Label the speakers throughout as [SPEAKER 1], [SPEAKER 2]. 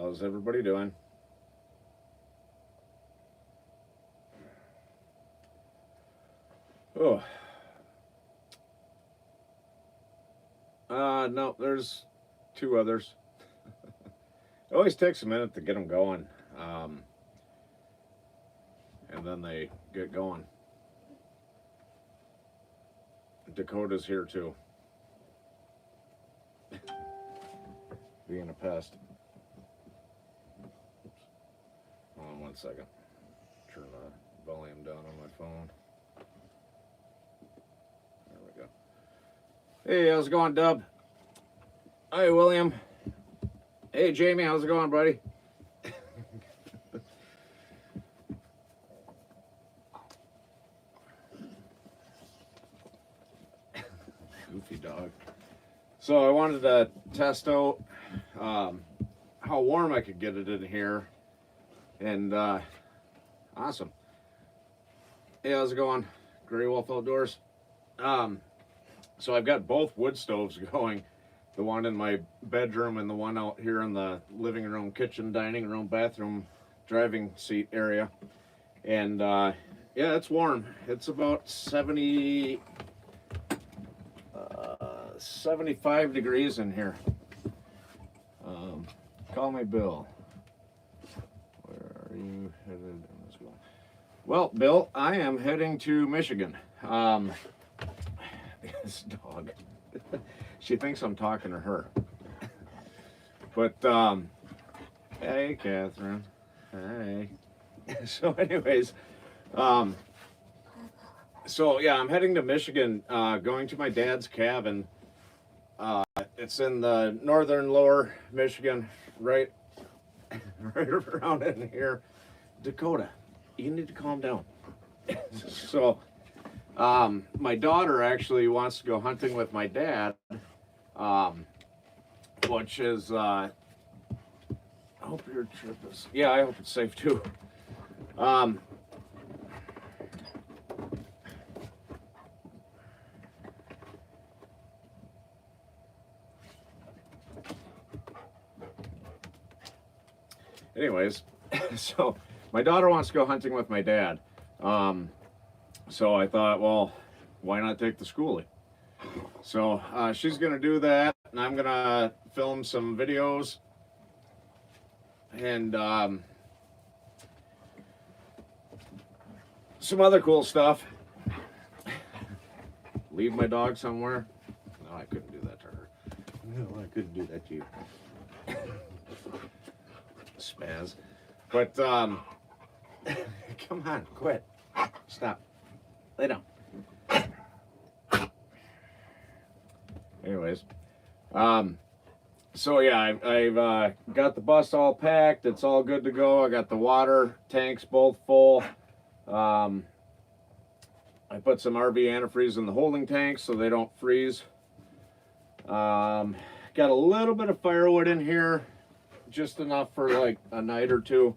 [SPEAKER 1] How's everybody doing? Oh. No, there's two others. It always takes a minute to get them going. And then they get going. Dakota's here too. Being a pest. Oops. Hold on 1 second. Turn the volume down on my phone. There we go. Hey, how's it going, Dub? Hi, William. Hey, Jamie, how's it going, buddy? Goofy dog. So I wanted to test out how warm I could get it in here. And awesome. Hey, how's it going? Grey Wolf Outdoors. So I've got both wood stoves going. The one in my bedroom and the one out here in the living room, kitchen, dining room, bathroom, driving seat area. And yeah, it's warm. It's about 75 degrees in here. Call me Bill. Where are you headed in this one? Well, Bill, I am heading to Michigan. This dog. She thinks I'm talking to her. But, hey, Catherine. Hey. So anyways, so yeah, I'm heading to Michigan, going to my dad's cabin. It's in the northern lower Michigan, right around in here. Dakota, you need to calm down. So, my daughter actually wants to go hunting with my dad, which is, I hope your trip is, yeah, I hope it's safe too. Anyways, so my daughter wants to go hunting with my dad. So I thought, well, why not take the Skoolie? So she's gonna do that, and I'm gonna film some videos and some other cool stuff. Leave my dog somewhere. No, I couldn't do that to her. No, I couldn't do that to you. Spaz. But come on, quit. Stop. Lay down. Anyways, so yeah, I've got the bus all packed. It's all good to go. I got the water tanks both full. I put some RV antifreeze in the holding tanks so they don't freeze. Got a little bit of firewood in here, just enough for like a night or two.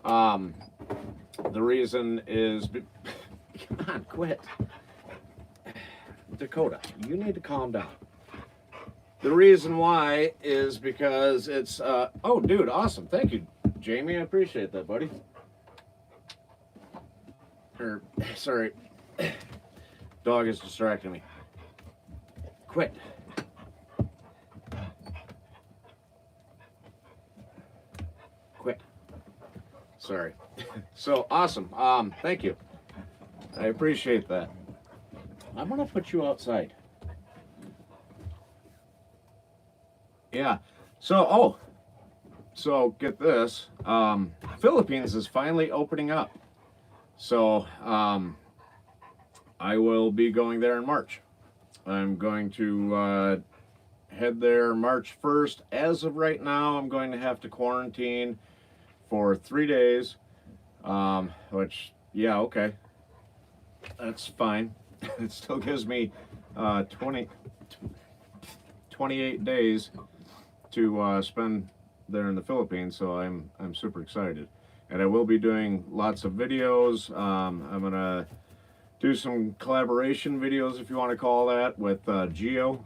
[SPEAKER 1] The reason is, come on, quit. Dakota, you need to calm down. The reason why is because it's, oh, dude, awesome. Thank you, Jamie. I appreciate that, buddy. Sorry. Dog is distracting me. Quit. Quit. Sorry. So, awesome. Thank you. I appreciate that. I'm gonna put you outside. Yeah. So, so get this. Philippines is finally opening up. So, I will be going there in March. I'm going to head there March 1st. As of right now, I'm going to have to quarantine for 3 days, which, yeah, okay. That's fine. It still gives me 28 days to spend there in the Philippines, so I'm super excited. And I will be doing lots of videos. I'm gonna do some collaboration videos, if you want to call that, with Geo.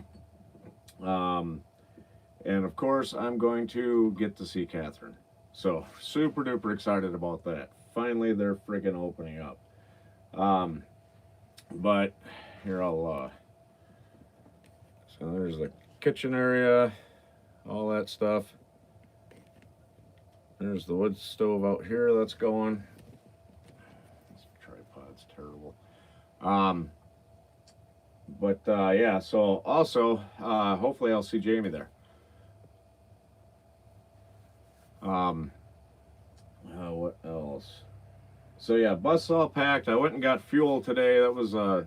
[SPEAKER 1] And of course, I'm going to get to see Catherine. So super duper excited about that. Finally, they're freaking opening up. But here so there's the kitchen area, all that stuff. There's the wood stove out here that's going. This tripod's terrible. Yeah, so also, hopefully I'll see Jamie there. What else? So yeah, bus all packed. I went and got fuel today. That was a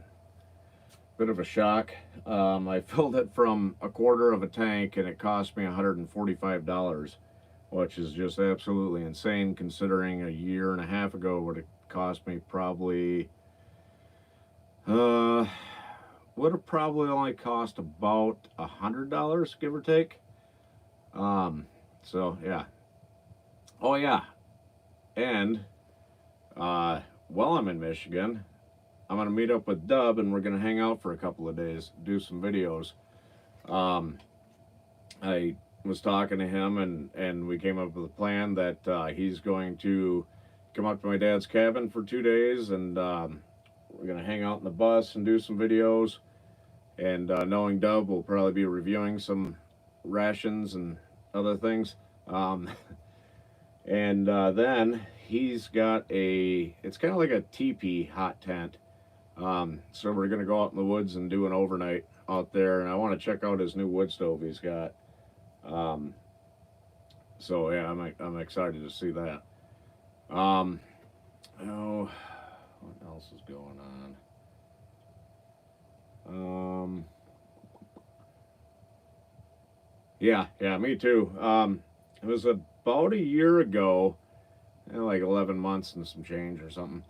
[SPEAKER 1] bit of a shock. I filled it from a quarter of a tank and it cost me $145, which is just absolutely insane considering a year and a half ago would have cost me probably would have probably only cost about $100, give or take. So yeah. Oh yeah, and while I'm in Michigan, I'm gonna meet up with Dub and we're gonna hang out for a couple of days, do some videos. I was talking to him and we came up with a plan that he's going to come up to my dad's cabin for 2 days and we're gonna hang out in the bus and do some videos. And knowing Dub, we'll probably be reviewing some rations and other things. And then he's got it's kind of like a teepee hot tent. So we're gonna go out in the woods and do an overnight out there, and I want to check out his new wood stove he's got. So yeah, I'm excited to see that. Oh, what else is going on? Yeah, me too. It was about a year ago, like 11 months and some change or something.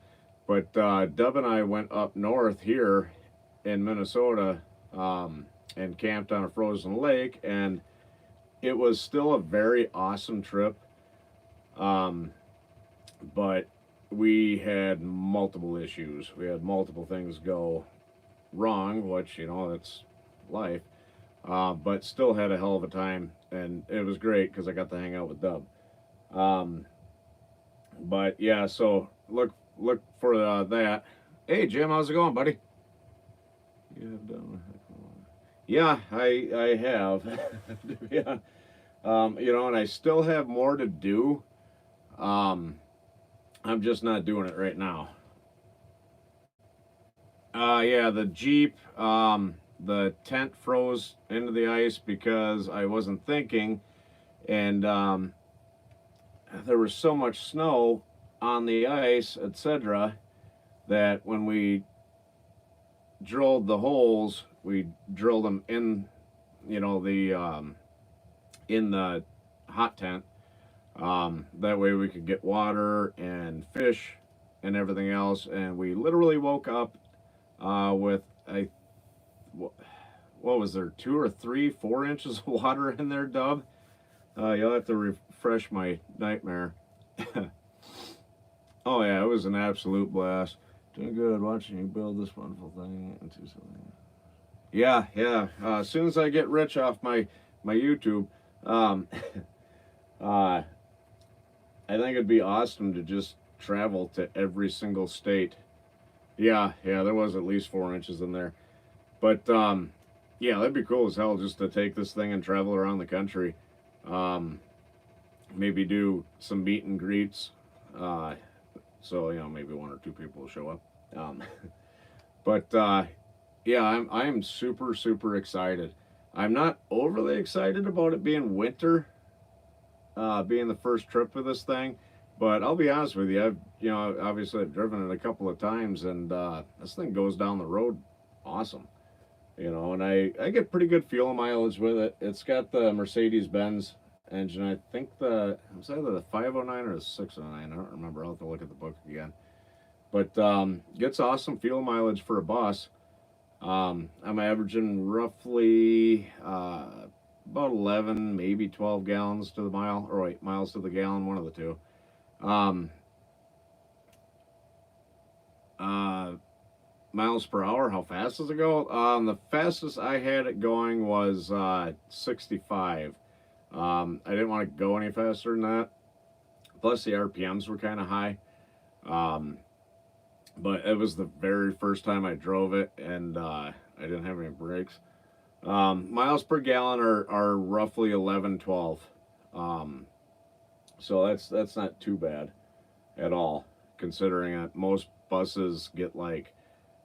[SPEAKER 1] But Dub and I went up north here in Minnesota and camped on a frozen lake, and it was still a very awesome trip. But we had multiple issues. We had multiple things go wrong, which, you know, it's life. But still had a hell of a time, and it was great because I got to hang out with Dub. But yeah, so look for that. Hey Jim, how's it going, buddy? Yeah, I have. Yeah, you know, and I still have more to do. I'm just not doing it right now. Yeah, the Jeep. The tent froze into the ice because I wasn't thinking, and there was so much snow on the ice, etc., that when we drilled the holes, we drilled them in, you know, in the hot tent. That way we could get water and fish and everything else, and we literally woke up with what was there, 2 or 3, 4 inches of water in there, Dub? You'll have to refresh my nightmare. Oh yeah, it was an absolute blast. Doing good watching you build this wonderful thing into something. Yeah. As soon as I get rich off my YouTube, I think it'd be awesome to just travel to every single state. Yeah, there was at least 4 inches in there. But yeah, that'd be cool as hell just to take this thing and travel around the country. Maybe do some meet and greets. So, you know, maybe 1 or 2 people will show up. But yeah, I'm super excited. I'm not overly excited about it being winter, being the first trip for this thing. But I'll be honest with you, obviously I've driven it a couple of times, and this thing goes down the road awesome. You know, and I get pretty good fuel mileage with it. It's got the Mercedes-Benz engine. I think it was either the 509 or the 609. I don't remember. I'll have to look at the book again. But gets awesome fuel mileage for a bus. I'm averaging roughly about 11, maybe 12 gallons to the mile, or wait, miles to the gallon, one of the two. Miles per hour, how fast does it go? The fastest I had it going was 65. I didn't want to go any faster than that. Plus, the RPMs were kind of high. Um, but it was the very first time I drove it, and I didn't have any brakes. Miles per gallon are roughly 11, 12. Um, so that's not too bad at all, considering that most buses get like,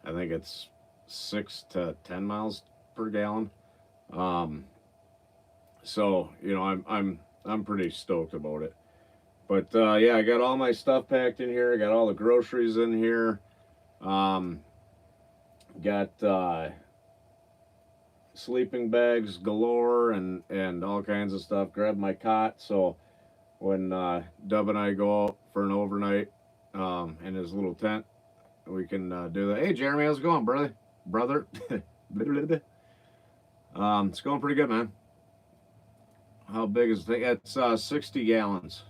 [SPEAKER 1] I think it's 6 to 10 miles per gallon. Um, so I'm pretty stoked about it. But yeah, I got all my stuff packed in here. I got all the groceries in here. Um, got sleeping bags galore and all kinds of stuff. Grabbed my cot so when Dub and I go out for an overnight in his little tent, we can do that. Hey, Jeremy, how's it going, brother? Brother, it's going pretty good, man. How big is the thing? It's 60 gallons.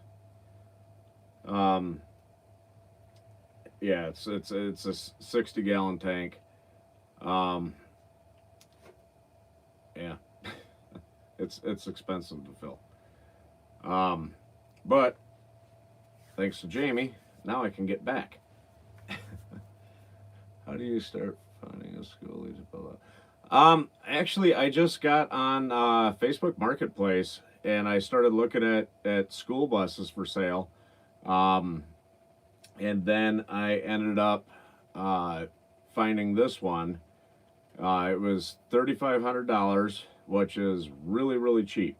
[SPEAKER 1] Um, yeah, it's a 60-gallon tank. Um, yeah, it's expensive to fill. But thanks to Jamie, now I can get back. How do you start finding a Skoolie to fill out? Actually, I just got on Facebook Marketplace and I started looking at school buses for sale. Um, and then I ended up finding this one. It was $3,500, which is really, really cheap.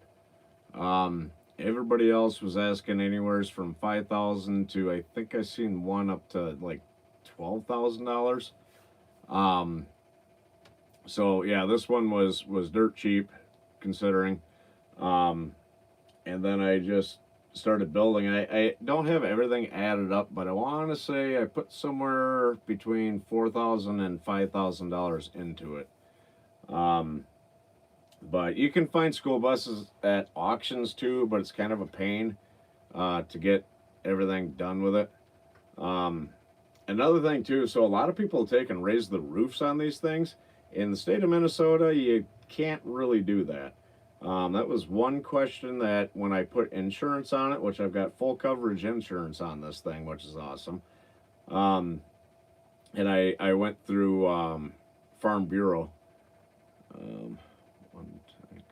[SPEAKER 1] Everybody else was asking anywhere from 5,000 to, I think I seen one up to like $12,000. So yeah, this one was dirt cheap considering. And then I just started building. I don't have everything added up, but I want to say I put somewhere between $4,000 and $5,000 into it. But you can find school buses at auctions too, but it's kind of a pain to get everything done with it. Another thing too, so a lot of people take and raise the roofs on these things. In the state of Minnesota, you can't really do that. That was one question that when I put insurance on it, which I've got full coverage insurance on this thing, which is awesome. And I went through Farm Bureau. One tank.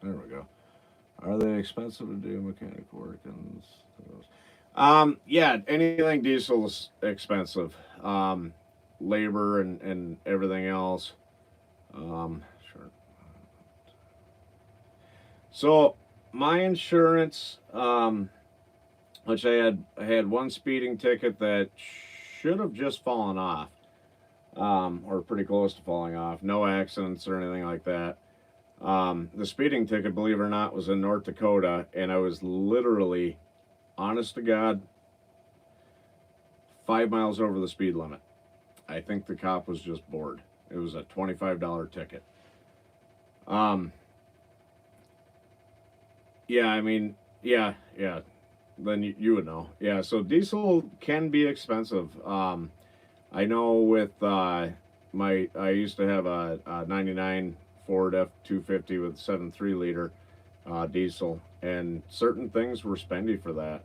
[SPEAKER 1] There we go. Are they expensive to do mechanic work? Yeah, anything diesel is expensive. Labor and everything else. Sure. So my insurance, which I had one speeding ticket that should have just fallen off, or pretty close to falling off. No accidents or anything like that. The speeding ticket, believe it or not, was in North Dakota, and I was literally, honest to God, 5 miles over the speed limit. I think the cop was just bored. It was a $25 ticket. Yeah, I mean, yeah. Then you would know. Yeah, so diesel can be expensive. I know with I used to have a 99 Ford F-250 with 7.3 liter diesel, and certain things were spendy for that.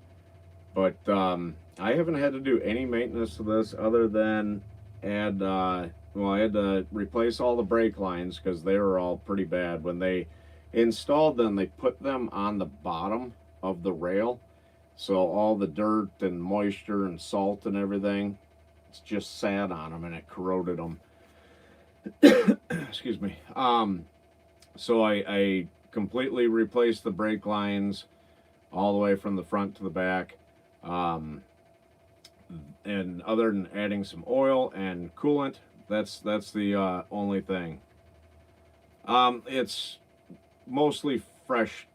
[SPEAKER 1] But I haven't had to do any maintenance to this other than add, well, I had to replace all the brake lines because they were all pretty bad. When they installed them, they put them on the bottom of the rail. So all the dirt and moisture and salt and everything, it's just sat on them and it corroded them. Excuse me. So I completely replaced the brake lines all the way from the front to the back. And other than adding some oil and coolant, that's the only thing. It's mostly fresh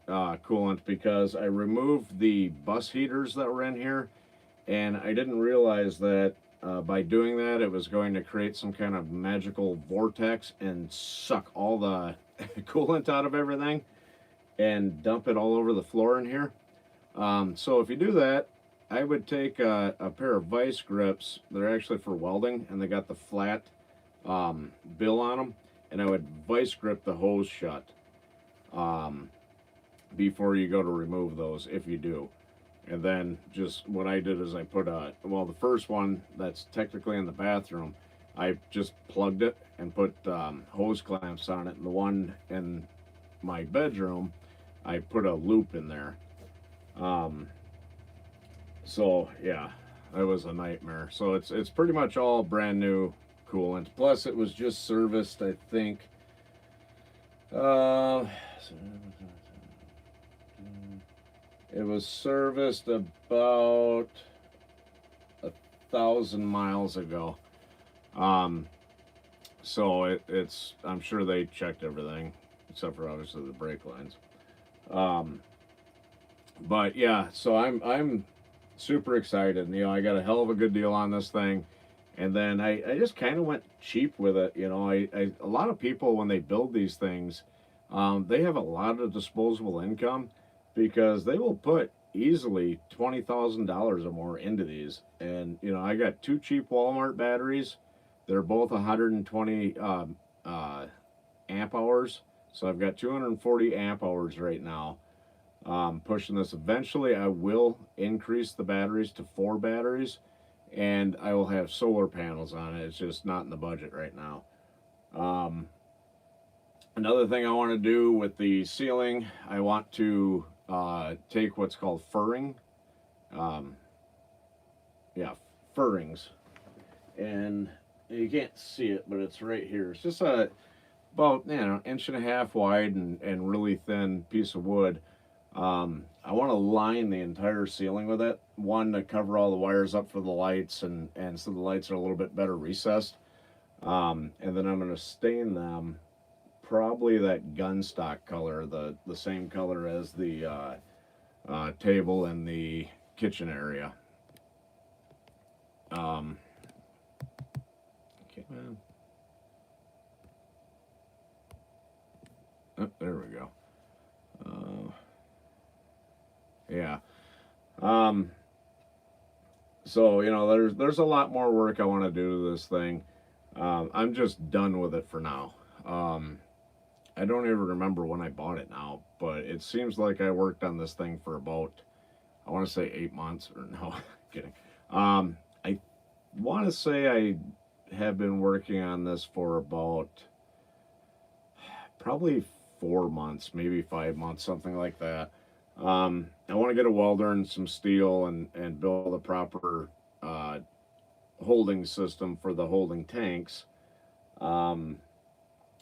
[SPEAKER 1] coolant because I removed the bus heaters that were in here, and I didn't realize that by doing that it was going to create some kind of magical vortex and suck all the coolant out of everything and dump it all over the floor in here. So if you do that, I would take a pair of vice grips. They're actually for welding, and they got the flat bill on them, and I would vice grip the hose shut um, before you go to remove those, if you do. And then just what I did is I put the first one that's technically in the bathroom, I just plugged it and put hose clamps on it. And the one in my bedroom, I put a loop in there. Um, so yeah, that was a nightmare. So it's pretty much all brand new coolant. Plus, it was just serviced, I think. Uh, it was serviced about 1,000 miles ago. Um, so it's I'm sure they checked everything except for obviously the brake lines. Um, but yeah, so I'm super excited. You know, I got a hell of a good deal on this thing, and then I just kind of went cheap with it. You know, a lot of people when they build these things, they have a lot of disposable income because they will put easily $20,000 or more into these. And you know, I got two cheap Walmart batteries. They're both 120 amp hours. So I've got 240 amp hours right now. Pushing this. Eventually, I will increase the batteries to 4 batteries, and I will have solar panels on it. It's just not in the budget right now. Um, Another thing I want to do with the ceiling, I want to take what's called furring. Um, yeah, furrings. And you can't see it, but it's right here. It's just about, you know, 1.5 inches wide and really thin piece of wood. I want to line the entire ceiling with it. One, to cover all the wires up for the lights, and so the lights are a little bit better recessed. And then I'm going to stain them probably that gunstock color, the same color as the table and the kitchen area. Okay, man. Oh, there we go. Yeah. Um, so you know, there's a lot more work I want to do to this thing. I'm just done with it for now. I don't even remember when I bought it now, but it seems like I worked on this thing for about, I want to say 8 months, or no, kidding. I want to say I have been working on this for about probably 4 months, maybe 5 months, something like that. I want to get a welder and some steel and build a proper holding system for the holding tanks. Um,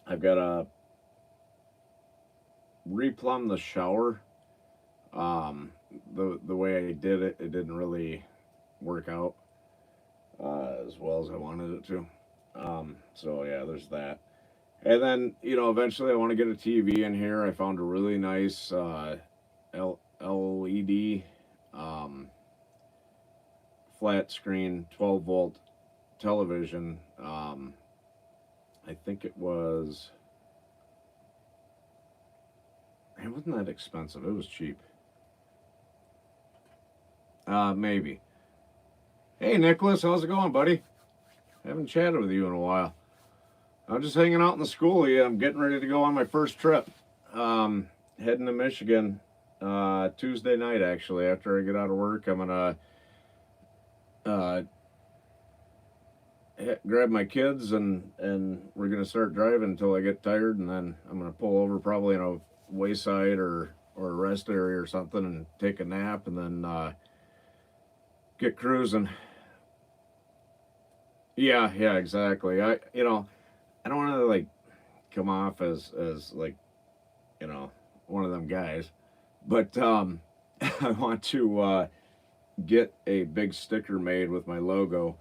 [SPEAKER 1] I've got to replumb the shower. Um, the way I did it, it didn't really work out as well as I wanted it to. So yeah, there's that. And then, you know, eventually I want to get a TV in here. I found a really nice LED um, flat screen 12-volt television. I think it wasn't that expensive. It was cheap. Maybe. Hey, Nicholas, how's it going, buddy? Haven't chatted with you in a while. I'm just hanging out in the Skoolie. I'm getting ready to go on my first trip. Heading to Michigan Tuesday night, actually. After I get out of work, I'm going to grab my kids and we're going to start driving until I get tired. And then I'm going to pull over probably in a wayside or a rest area or something and take a nap and then get cruising. Yeah, exactly. I don't want to like come off as like, you know, one of them guys, but I want to get a big sticker made with my logo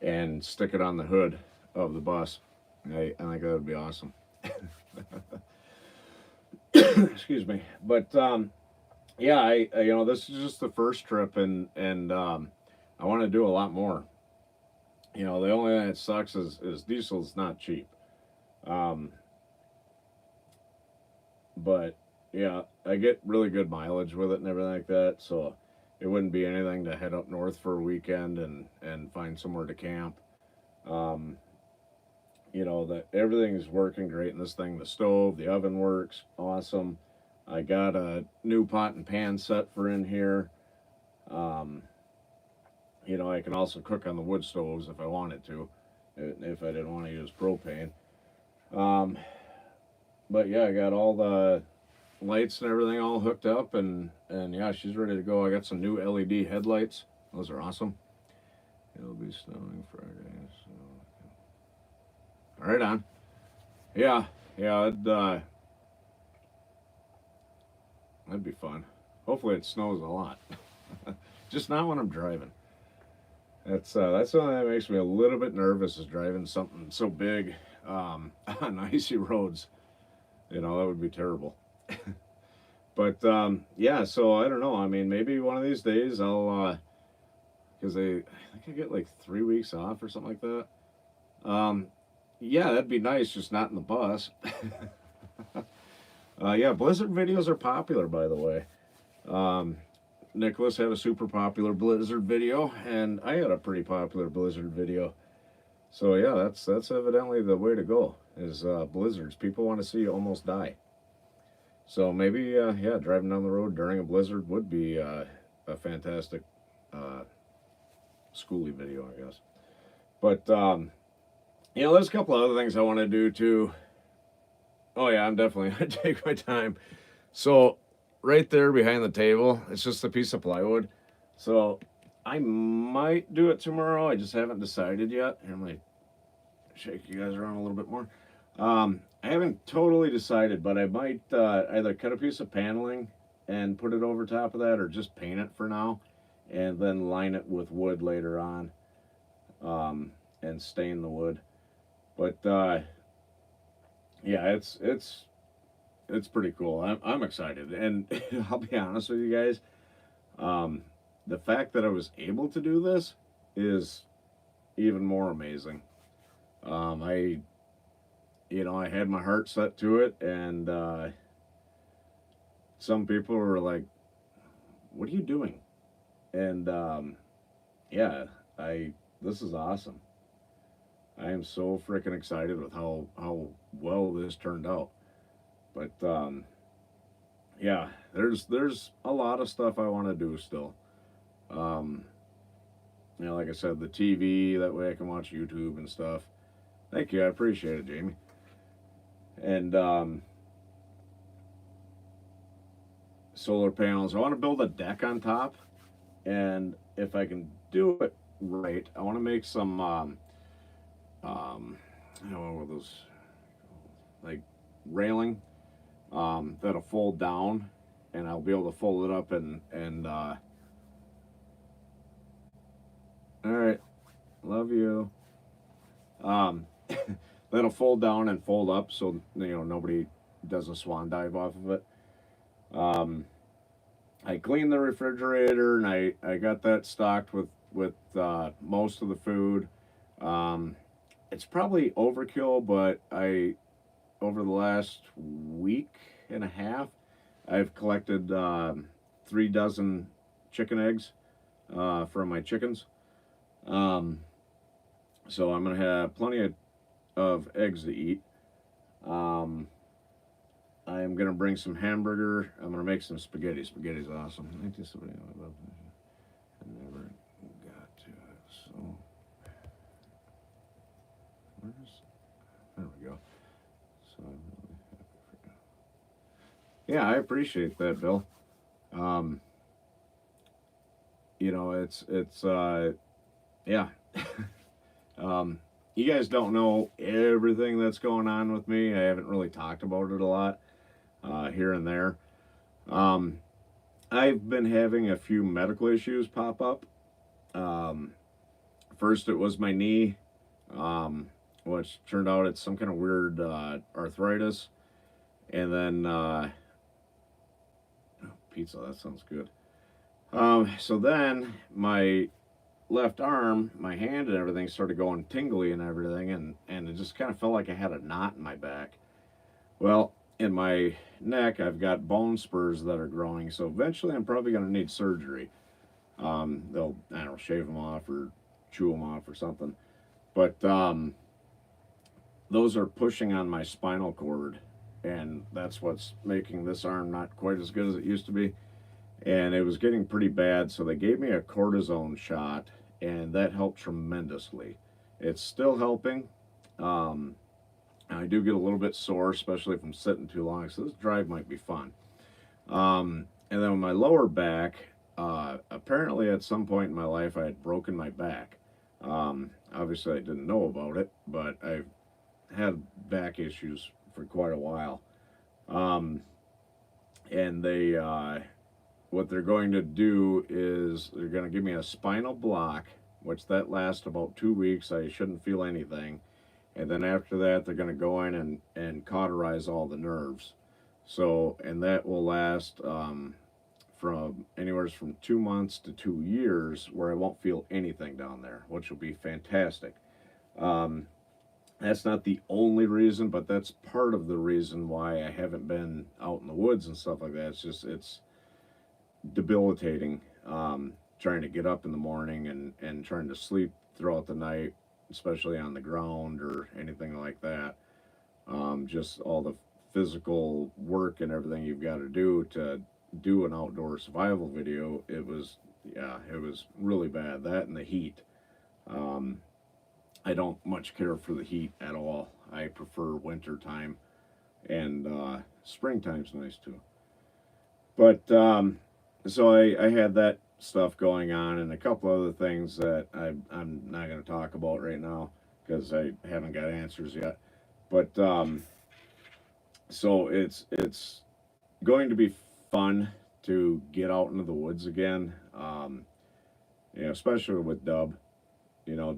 [SPEAKER 1] and stick it on the hood of the bus. I think that would be awesome. Excuse me, but yeah, I you know, this is just the first trip, and I want to do a lot more. You know, the only thing that sucks is diesel's not cheap. Um, but yeah, I get really good mileage with it and everything like that, so it wouldn't be anything to head up north for a weekend and find somewhere to camp. Um, you know, that everything's working great in this thing. The stove, the oven works awesome. I got a new pot and pan set for in here. Um, you know, I can also cook on the wood stoves if I wanted to, if I didn't want to use propane. Um, but yeah, I got all the lights and everything all hooked up, and yeah, she's ready to go. I got some new LED headlights. Those are awesome. It'll be snowing Friday, so right on. Yeah, yeah, that'd be fun. Hopefully, it snows a lot. Just not when I'm driving. That's something that makes me a little bit nervous is driving something so big on icy roads. You know, that would be terrible. But yeah, so I don't know. I mean, maybe one of these days I'll because I think I get like 3 weeks off or something like that. Um, yeah, that'd be nice, just not in the bus. Yeah, Blizzard videos are popular, by the way. Um, Nicholas had a super popular Blizzard video, and I had a pretty popular Blizzard video. So yeah, that's evidently the way to go. Is blizzards? People want to see you almost die. So maybe yeah, driving down the road during a blizzard would be a fantastic uh, Skoolie video, I guess. But you know, there's a couple of other things I want to do too. Oh yeah, I'm definitely gonna take my time. So right there behind the table, it's just a piece of plywood. So I might do it tomorrow. I just haven't decided yet. Here, let me shake you guys around a little bit more. I haven't totally decided, but I might either cut a piece of paneling and put it over top of that, or just paint it for now, and then line it with wood later on, and stain the wood. But yeah, it's pretty cool. I'm excited, and I'll be honest with you guys. Um, the fact that I was able to do this is even more amazing. I you know, I had my heart set to it, and some people were like, "What are you doing?" And yeah, I this is awesome. I am so freaking excited with how well this turned out. But yeah, there's a lot of stuff I want to do still. Um, you know, like I said, the TV, that way I can watch YouTube and stuff. Thank you, I appreciate it, Jamie. And solar panels. I want to build a deck on top, and if I can do it right, I want to make some I don't know what those like railing that'll fold down, and I'll be able to fold it up and all right, love you. Um, that'll fold down and fold up, so you know nobody does a swan dive off of it. Um, I cleaned the refrigerator, and I got that stocked with most of the food. Um, it's probably overkill, but I over the last week and a half, I've collected 3 dozen chicken eggs from my chickens. Um, so I'm gonna have plenty of eggs to eat. Um, I'm gonna bring some hamburger. I'm gonna make some spaghetti. Spaghetti's awesome. 1970, I love it. I never got to it. So where's there we go. So I'm really happy for you. Yeah, I appreciate that, Bill. Um, you know, it's yeah. You guys don't know everything that's going on with me. I haven't really talked about it a lot here and there. Um, I've been having a few medical issues pop up. Um, First, it was my knee, which turned out it's some kind of weird arthritis. And then, oh, pizza, that sounds good. So then my left arm, my hand and everything started going tingly and everything, and it just kind of felt like I had a knot in my back. Well, in my neck, I've got bone spurs that are growing, so eventually I'm probably going to need surgery. They'll, I don't know, shave them off or chew them off or something. But those are pushing on my spinal cord, and that's what's making this arm not quite as good as it used to be. And it was getting pretty bad, so they gave me a cortisone shot, and that helped tremendously. It's still helping. Um, I do get a little bit sore, especially if I'm sitting too long, so this drive might be fun. And then with my lower back, apparently at some point in my life I had broken my back. Obviously I didn't know about it, but I've had back issues for quite a while. Um, and what they're going to do is they're going to give me a spinal block, which that lasts about 2 weeks. I shouldn't feel anything. And then after that, they're going to go in and cauterize all the nerves. So, and that will last from anywhere from 2 months to 2 years, where I won't feel anything down there, which will be fantastic. Um, that's not the only reason, but that's part of the reason why I haven't been out in the woods and stuff like that. It's debilitating, trying to get up in the morning and trying to sleep throughout the night, especially on the ground or anything like that. Just all the physical work and everything you've got to do an outdoor survival video. It was really bad. That and the heat. Um, I don't much care for the heat at all. I prefer winter time, and springtime's nice too. But so I had that stuff going on, and a couple other things that I'm not going to talk about right now because I haven't got answers yet. But so it's going to be fun to get out into the woods again. Especially with Dub.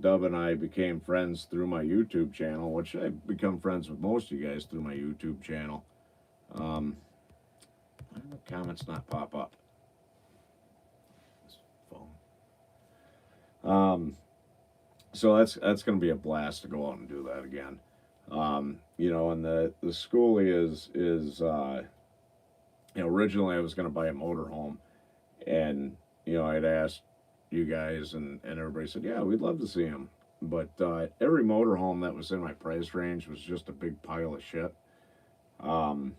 [SPEAKER 1] Dub and I became friends through my YouTube channel, which I've become friends with most of you guys through my YouTube channel. Um, why do the comments not pop up? This phone. So that's going to be a blast to go out and do that again. And the Skoolie is originally I was going to buy a motorhome, and I'd asked you guys, and everybody said, yeah, we'd love to see him. But every motorhome that was in my price range was just a big pile of shit. Um,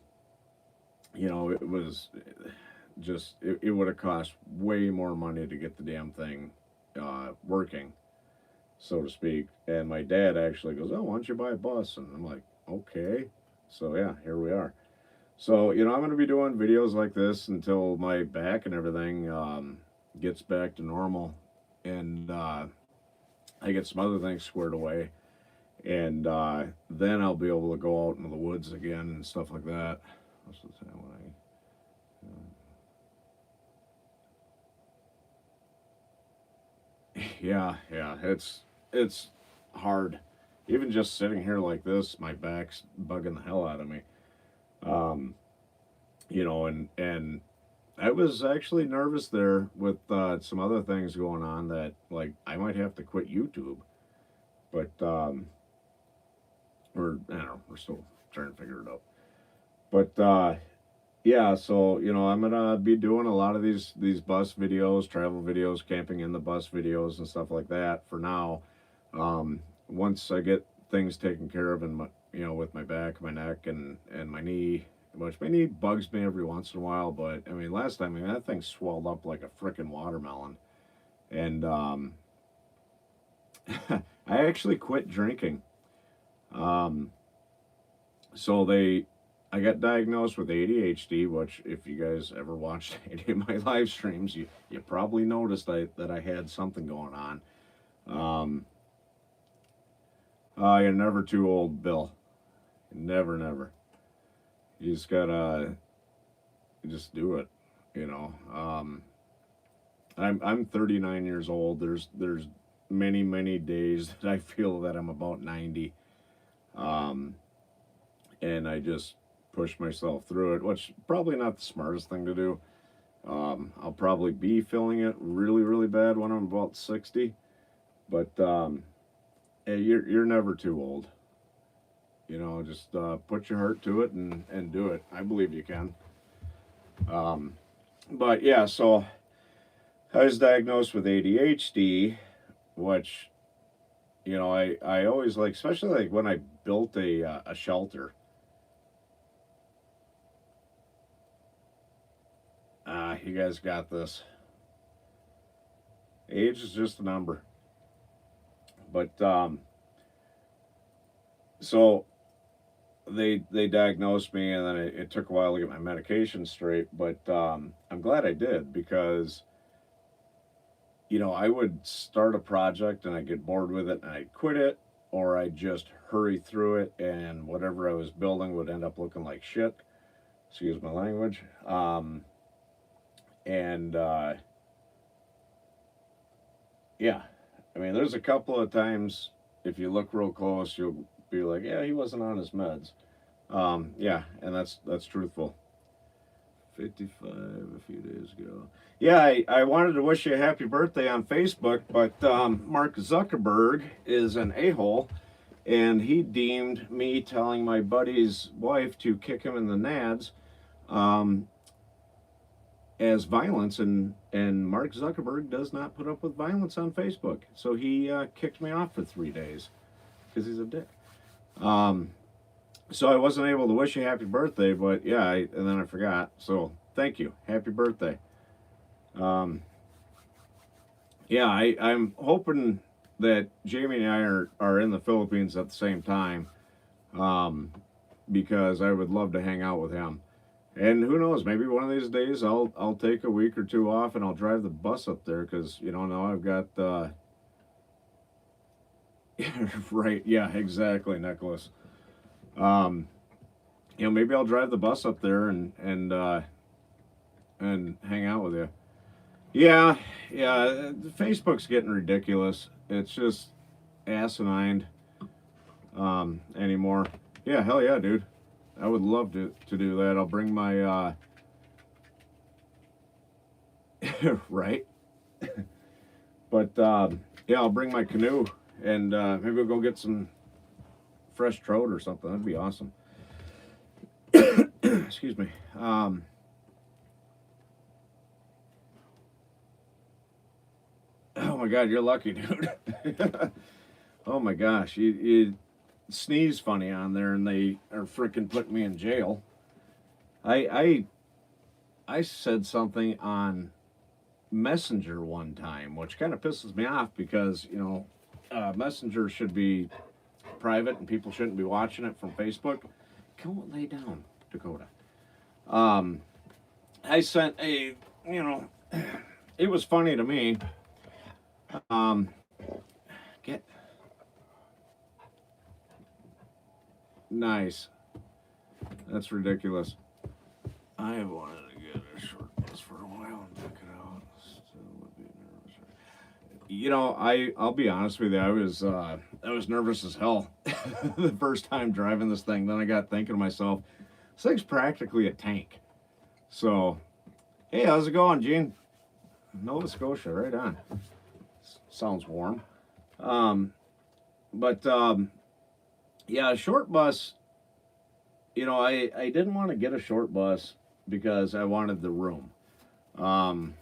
[SPEAKER 1] it was just, it would have cost way more money to get the damn thing working, so to speak. And my dad actually goes, oh, why don't you buy a bus? And I'm like, okay. So yeah, here we are. So, I'm going to be doing videos like this until my back and everything gets back to normal, and I get some other things squared away, and then I'll be able to go out into the woods again and stuff like that. What's the time when yeah, it's hard. Even just sitting here like this, my back's bugging the hell out of me. Um, and I was actually nervous there with some other things going on that, like, I might have to quit YouTube. But I don't know, we're still trying to figure it out. But yeah, so I'm gonna be doing a lot of these bus videos, travel videos, camping in the bus videos, and stuff like that for now. Once I get things taken care of, in my, with my back, my neck, and my knee, which my knee bugs me every once in a while, but I mean, last time, that thing swelled up like a frickin' watermelon, and I actually quit drinking. Um, so I got diagnosed with ADHD, which, if you guys ever watched any of my live streams, you probably noticed that I had something going on. Um, you're never too old, Bill. Never, never. You just gotta just do it, you know. I'm 39 years old. There's many days that I feel that I'm about 90, um, and I just push myself through it, which probably not the smartest thing to do. I'll probably be feeling it really bad when I'm about 60, but hey, you're never too old. Just put your heart to it and do it. I believe you can. But yeah, so I was diagnosed with ADHD, which You know, I always like, especially like when I built a shelter. You guys got this. Age is just a number. But so they diagnosed me, and then it took a while to get my medication straight. But I'm glad I did, because you know, I would start a project and I get bored with it and I'd quit it, or I'd just hurry through it, and whatever I was building would end up looking like shit. Excuse my language. And yeah, I mean, there's a couple of times, if you look real close, you'll be like, yeah, he wasn't on his meds. Yeah, and that's truthful. 55 a few days ago. Yeah, I wanted to wish you a happy birthday on Facebook, but Mark Zuckerberg is an a-hole, and he deemed me telling my buddy's wife to kick him in the nads um, as violence, and Mark Zuckerberg does not put up with violence on Facebook. So he kicked me off for 3 days because he's a dick. So I wasn't able to wish you happy birthday, but yeah, and then I forgot. So thank you. Happy birthday. Yeah, I'm hoping that Jamie and I are in the Philippines at the same time, um, because I would love to hang out with him. And who knows, maybe one of these days I'll take a week or two off and I'll drive the bus up there, because you know, now I've got right, yeah, exactly, Nicholas. Um, you know, maybe I'll drive the bus up there and hang out with you. Yeah, yeah. Facebook's getting ridiculous. It's just asinine anymore. Yeah, hell yeah, dude. I would love to do that. I'll bring my right, but yeah, I'll bring my canoe, and maybe we'll go get some fresh trout or something. That'd be awesome. Excuse me. Oh my God, you're lucky, dude. Oh my gosh, you sneeze funny on there, and they are freaking putting me in jail. I I said something on Messenger one time, which kind of pisses me off, because you know, Messenger should be private and people shouldn't be watching it from Facebook. Come on, lay down, Dakota. Um, I sent a, you know, it was funny to me. Um, get nice. That's ridiculous. I wanted to get a short bus for a while and check it out. Still would be nervous. You know, I'll be honest with you. I was nervous as hell the first time driving this thing. Then I got thinking to myself, this thing's practically a tank. So, hey, how's it going, Gene? Nova Scotia, right on. Sounds warm. Um, but yeah, a short bus. You know, I didn't want to get a short bus because I wanted the room. Um,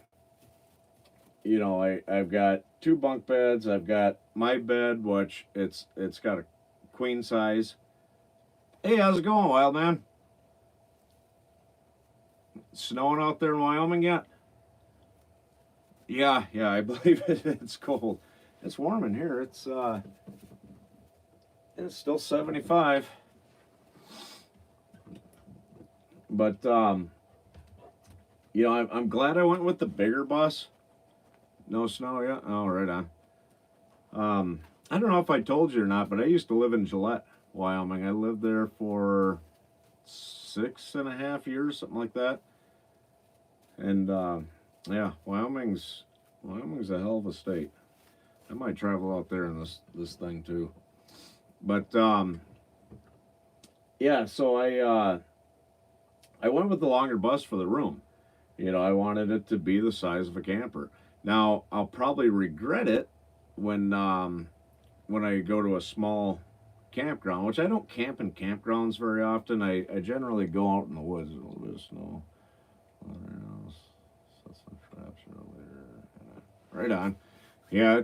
[SPEAKER 1] you know, I've got two bunk beds. I've got my bed, which it's got a queen size. Hey, how's it going, wild man? Snowing out there in Wyoming yet? Yeah, yeah, I believe it. It's cold. It's warm in here. It's still 75. But you know, I'm glad I went with the bigger bus. No snow yet? Oh, right on. I don't know if I told you or not, but I used to live in Gillette, Wyoming. I lived there for 6.5 years, something like that. And yeah, Wyoming's a hell of a state. I might travel out there in this thing too. But yeah, so I went with the longer bus for the room. You know, I wanted it to be the size of a camper. Now, I'll probably regret it when I go to a small campground, which I don't camp in campgrounds very often. I generally go out in the woods. A little bit of snow. Set some traps earlier. Right on. Yeah,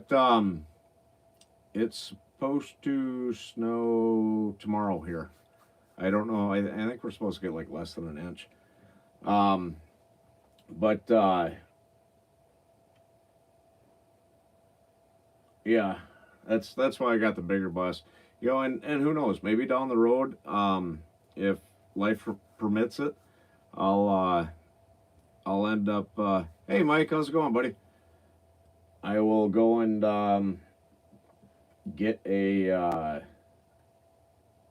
[SPEAKER 1] it's supposed to snow tomorrow here. I don't know. I think we're supposed to get like less than an inch. Um, but yeah, that's why I got the bigger bus. You know, and who knows? Maybe down the road, if life permits it, I'll I'll end up. Hey, Mike, how's it going, buddy? I will go and get a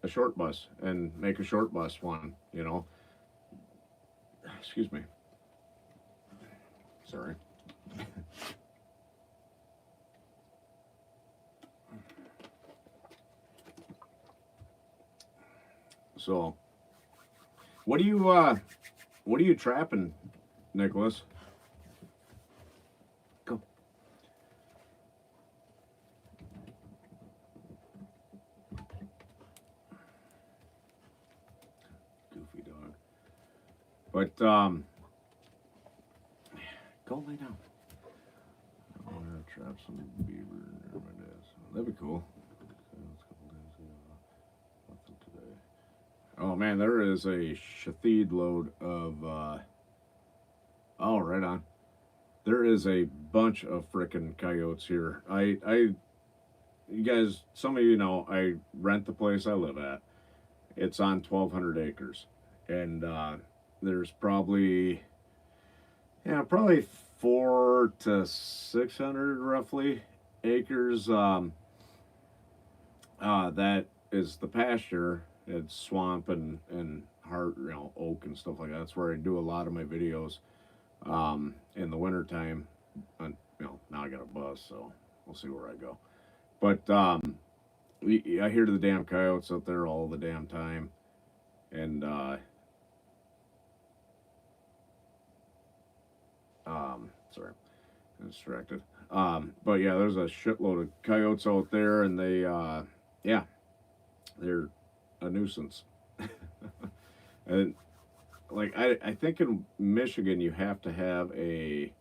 [SPEAKER 1] short bus and make a short bus one. You know, excuse me. Sorry. So, what are you trapping, Nicholas? Go. Goofy dog. But go lay down. I want to trap some beaver near my dad's. That'd be cool. Nothing today. Oh man, there is a shatheed load of oh, right on. There is a bunch of frickin' coyotes here. You guys, some of you know, I rent the place I live at. It's on 1,200 acres, and there's probably, yeah, probably 400 to 600 roughly acres. That is the pasture. It's swamp and hard, you know, oak and stuff like that. That's where I do a lot of my videos. In the wintertime, and you know, now I got a bus, so we'll see where I go. But I hear the damn coyotes out there all the damn time, and sorry, I'm distracted. But yeah, there's a shitload of coyotes out there, and yeah, they're a nuisance. And like I think in Michigan you have to have a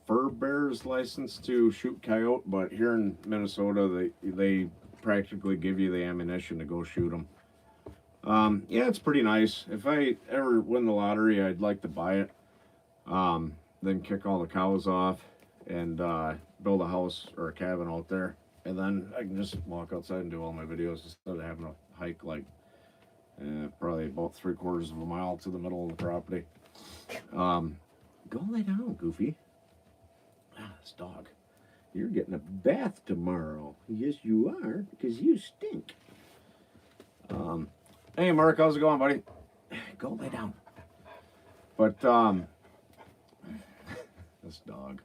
[SPEAKER 1] fur bearer's license to shoot coyote, but here in Minnesota they practically give you the ammunition to go shoot them. Yeah, it's pretty nice. If I ever win the lottery, I'd like to buy it. Then kick all the cows off and build a house or a cabin out there, and then I can just walk outside and do all my videos instead of having to hike like probably about 3/4 of a mile to the middle of the property. Go lay down, Goofy. Ah, this dog. You're getting a bath tomorrow. Yes, you are, because you stink. Hey, Mark, how's it going, buddy? Go lay down. But, this dog.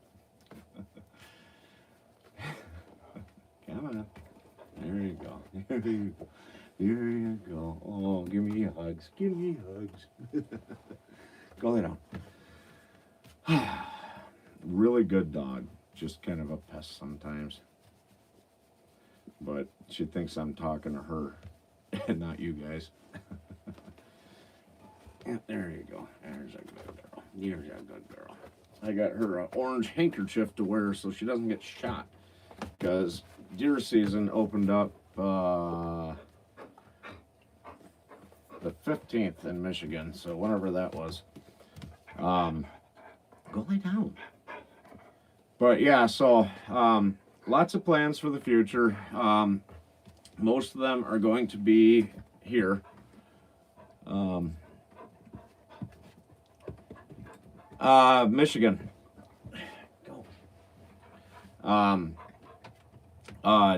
[SPEAKER 1] Come on. There you go. There you go. Here you go. Oh, give me hugs. Give me hugs. Go lay down. Really good dog. Just kind of a pest sometimes. But she thinks I'm talking to her and not you guys. Yeah, there you go. There's a good girl. There's a good girl. I got her an orange handkerchief to wear so she doesn't get shot. Because deer season opened up the 15th in Michigan, so whenever that was. Go lay down. But yeah, so lots of plans for the future. Most of them are going to be here. Michigan. Go.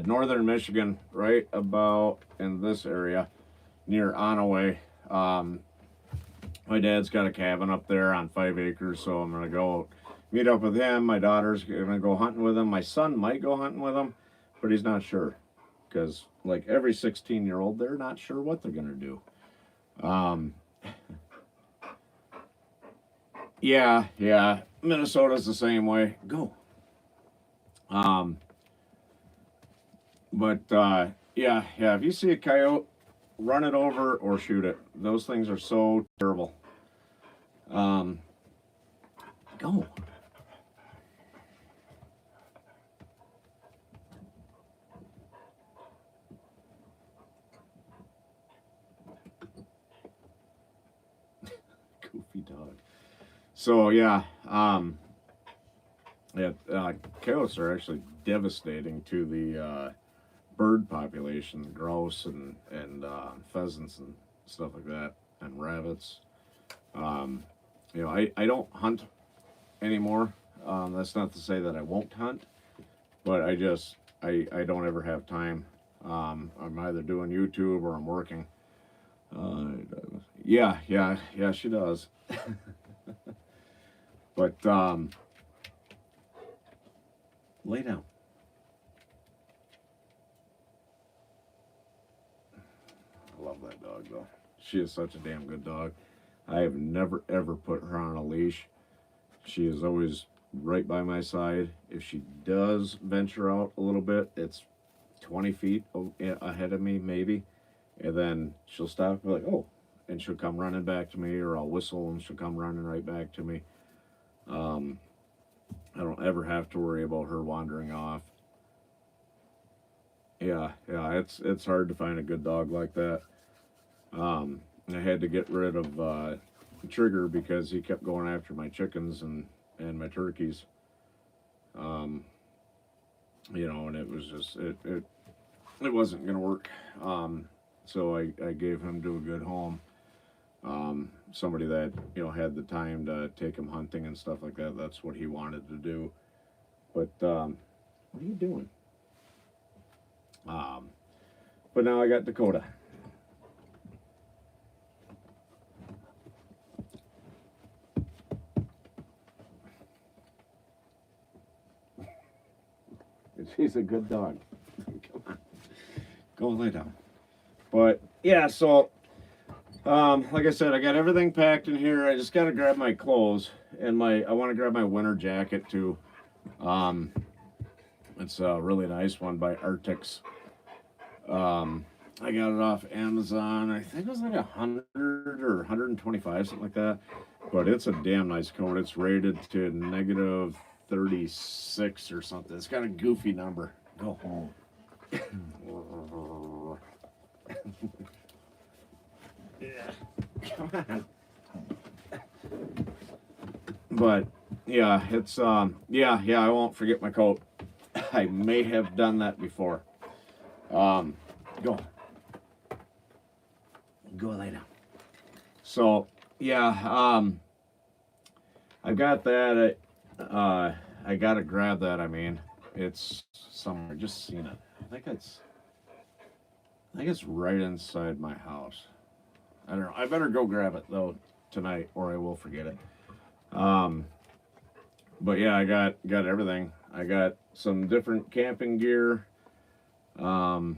[SPEAKER 1] Northern Michigan, right about in this area. Near Onaway. My dad's got a cabin up there on 5 acres, so I'm gonna go meet up with him. My daughter's gonna go hunting with him. My son might go hunting with him, but he's not sure, because like every 16-year-old, they're not sure what they're gonna do. Yeah, Minnesota's the same way. Go. But yeah, if you see a coyote, run it over or shoot it. Those things are so terrible. Go. goofy dog. So yeah, coyotes are actually devastating to the bird population, grouse and pheasants and stuff like that, and rabbits. Um, I don't hunt anymore. That's not to say that I won't hunt, but I don't ever have time. I'm either doing YouTube or I'm working. Yeah, she does. But lay down. I love that dog though. She is such a damn good dog. I have never ever put her on a leash. She is always right by my side. If she does venture out a little bit, it's 20 feet ahead of me, maybe. And then she'll stop and be like, oh, and she'll come running back to me, or I'll whistle and she'll come running right back to me. I don't ever have to worry about her wandering off. Yeah, it's hard to find a good dog like that. I had to get rid of Trigger because he kept going after my chickens and my turkeys. Um, and it was just it wasn't gonna work. So I gave him to a good home. Somebody that had the time to take him hunting and stuff like that. That's what he wanted to do. But what are you doing? Um, but now I got Dakota. She's a good dog. Come on, go lay down. But yeah, so like I said, I got everything packed in here. I just got to grab my clothes and I want to grab my winter jacket too. It's a really nice one by Arctics. I got it off Amazon. I think it was like 100 or 125, something like that. But it's a damn nice coat. It's rated to negative 36 or something. It's got a goofy number. Go home. Yeah. Come on. But yeah, it's yeah, I won't forget my coat. I may have done that before. Go lay down. So yeah, I got that. I gotta grab that. I mean, it's somewhere. Just seen it. I think it's right inside my house. I don't know. I better go grab it though tonight, or I will forget it. But yeah, I got everything. I got some different camping gear that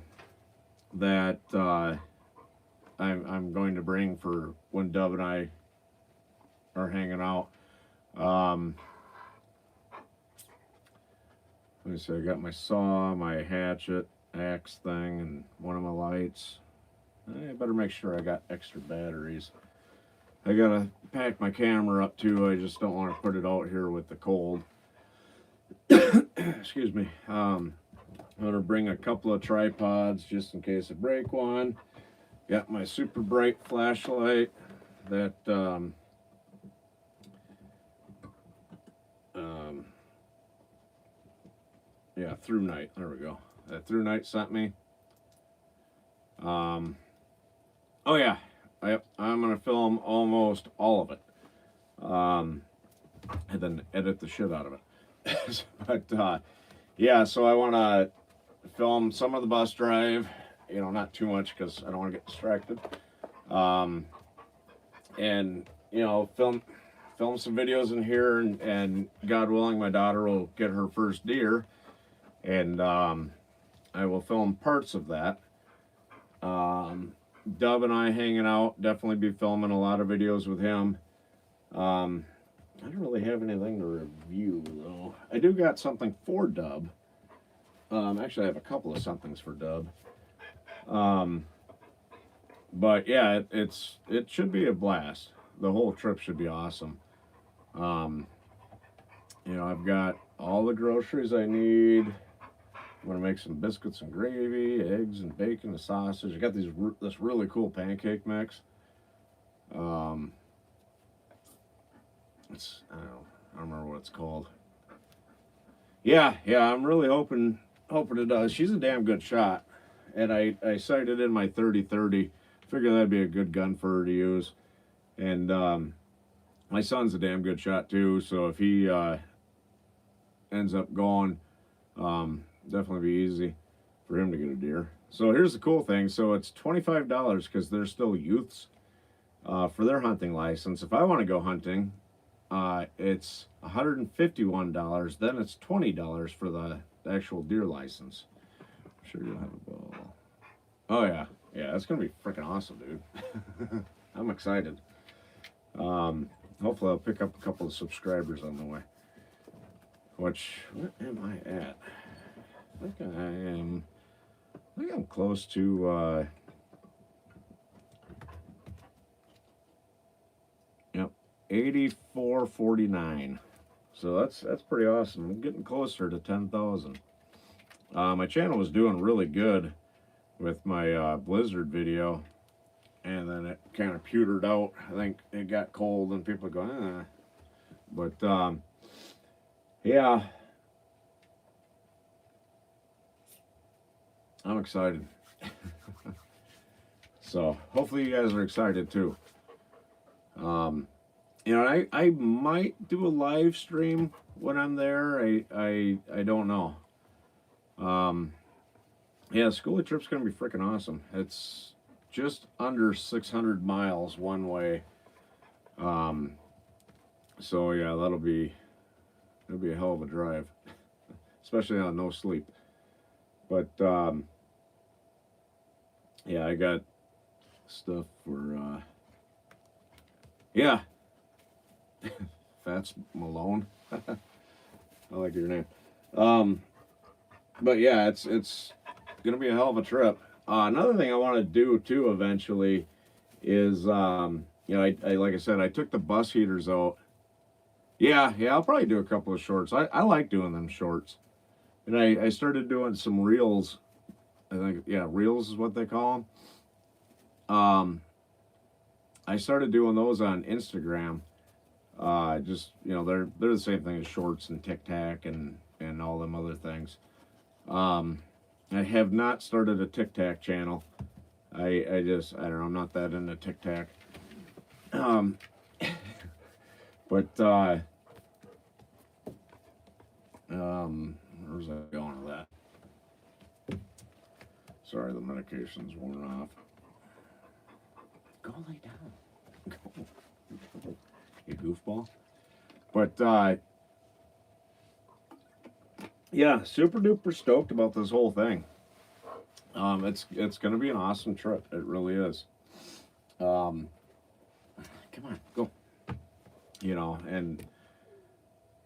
[SPEAKER 1] I'm going to bring for when Dub and I are hanging out. Let me see. I got my saw, my hatchet, axe thing, and one of my lights. I better make sure I got extra batteries. I gotta pack my camera up too. I just don't want to put it out here with the cold. Excuse me. I'm gonna bring a couple of tripods just in case I break one. Got my super bright flashlight that yeah, Through Night. There we go. That Through Night sent me. Oh yeah, I'm gonna film almost all of it, and then edit the shit out of it. But yeah, so I want to film some of the bus drive. Not too much because I don't want to get distracted. And film some videos in here, and God willing, my daughter will get her first deer, and I will film parts of that. Dub and I hanging out, definitely be filming a lot of videos with him. I don't really have anything to review though. I do got something for Dub. Actually, I have a couple of somethings for Dub. But yeah, it should be a blast. The whole trip should be awesome. I've got all the groceries I need. I'm gonna make some biscuits and gravy, eggs and bacon and sausage. I got this really cool pancake mix. I don't remember what it's called. Yeah, I'm really hoping it does. She's a damn good shot, and I sighted in my 30-30. Figure that'd be a good gun for her to use, and my son's a damn good shot too. So if he ends up going, definitely be easy for him to get a deer. So here's the cool thing. So it's $25 because they're still youths for their hunting license. If I want to go hunting, it's $151. Then it's $20 for the actual deer license. I'm sure you'll have a ball. Oh yeah, that's gonna be freaking awesome, dude. I'm excited. Hopefully I'll pick up a couple of subscribers on the way. What am I at? I think I'm close to. Yep, 84.49. So that's pretty awesome. I'm getting closer to 10,000. My channel was doing really good with my Blizzard video, and then it kind of petered out. I think it got cold and people go, But yeah, I'm excited. So hopefully you guys are excited too. I might do a live stream when I'm there. I don't know. Yeah, Skoolie trip's gonna be freaking awesome. It's just under 600 miles one way. So yeah, that'll be a hell of a drive, especially on no sleep. But yeah, I got stuff for yeah, Fats Malone. I like your name. But yeah, it's gonna be a hell of a trip. Another thing I want to do too eventually is I like I said, I took the bus heaters out. Yeah, I'll probably do a couple of shorts. I like doing them shorts, and I started doing some reels. I think reels is what they call them. I started doing those on Instagram. Just they're the same thing as shorts and TikTok and all them other things. I have not started a TikTok channel. I don't know, I'm not that into TikTok. But where's that going with that? Sorry, the medication's worn off. Go lay down. Go. You goofball. But yeah, super duper stoked about this whole thing. It's gonna be an awesome trip. It really is. Come on, go. And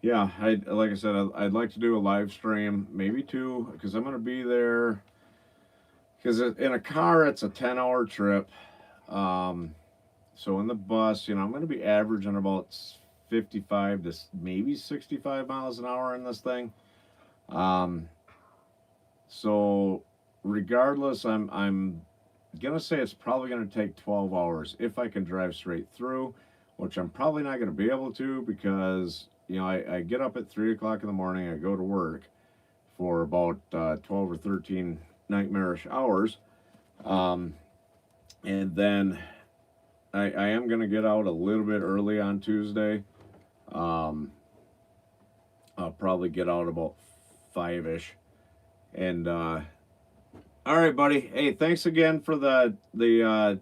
[SPEAKER 1] yeah, like I said, I'd like to do a live stream, maybe two, because I'm gonna be there. Because in a car, it's a 10-hour trip. So in the bus, I'm gonna be averaging about 55 to maybe 65 miles an hour in this thing. So regardless, I'm gonna say it's probably gonna take 12 hours if I can drive straight through, which I'm probably not gonna be able to because I get up at 3 o'clock in the morning. I go to work for about 12 or 13 nightmarish hours, and then I am gonna get out a little bit early on Tuesday. I'll probably get out about 5-ish. And all right, buddy. Hey, thanks again for the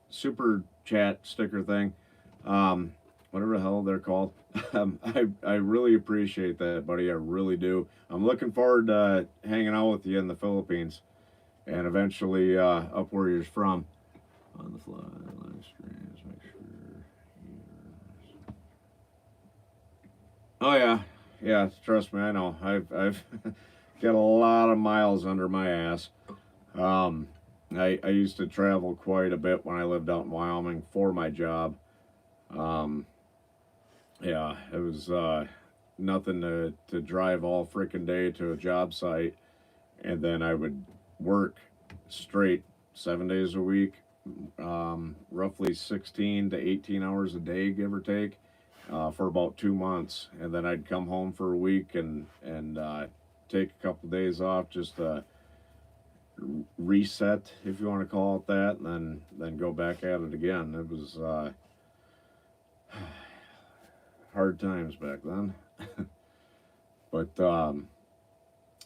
[SPEAKER 1] super chat sticker thing. Whatever the hell they're called. I really appreciate that, buddy. I really do. I'm looking forward to hanging out with you in the Philippines and eventually up where you're from. On the fly, live streams, make sure. Oh yeah. Trust me, I know. I've got a lot of miles under my ass. I used to travel quite a bit when I lived out in Wyoming for my job. Yeah, it was nothing to drive all freaking day to a job site, and then I would work straight 7 days a week, roughly 16 to 18 hours a day, give or take, for about 2 months, and then I'd come home for a week and take a couple days off, just reset, if you want to call it that, and then go back at it again. It was hard times back then. But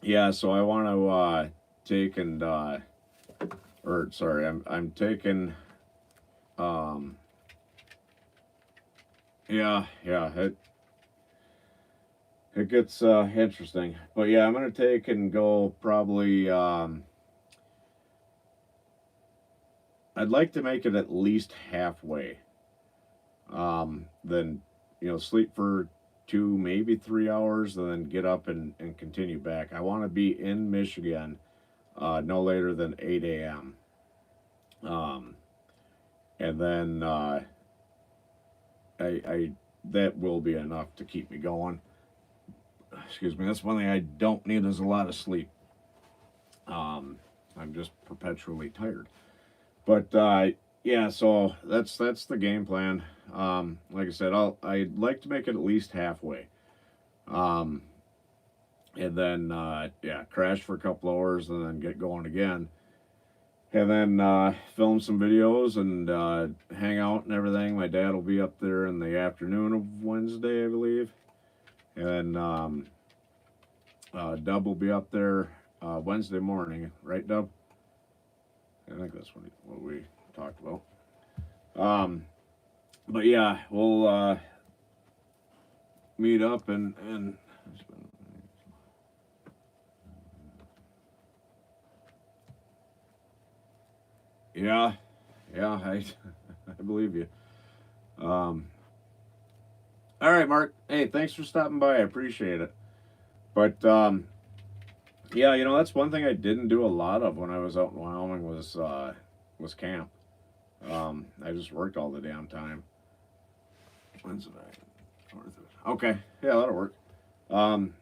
[SPEAKER 1] yeah, so I want to take and or sorry, I'm taking yeah, it gets interesting. But yeah, I'm gonna take and go probably I'd like to make it at least halfway. Then, sleep for 2, maybe 3 hours, and then get up and continue back. I want to be in Michigan no later than 8 a.m. And then I that will be enough to keep me going. Excuse me. That's one thing I don't need is a lot of sleep. I'm just perpetually tired. But yeah, so that's the game plan. Like I said, I'd like to make it at least halfway. And then yeah, crash for a couple hours and then get going again. And then film some videos and hang out and everything. My dad will be up there in the afternoon of Wednesday, I believe. And Dub will be up there Wednesday morning, right, Dub? I think that's what we talked about. But yeah, we'll meet up and yeah, I I believe you. All right, Mark. Hey, thanks for stopping by. I appreciate it. But yeah, that's one thing I didn't do a lot of when I was out in Wyoming was camp. I just worked all the damn time. When's it? Okay, yeah, that'll work. Um,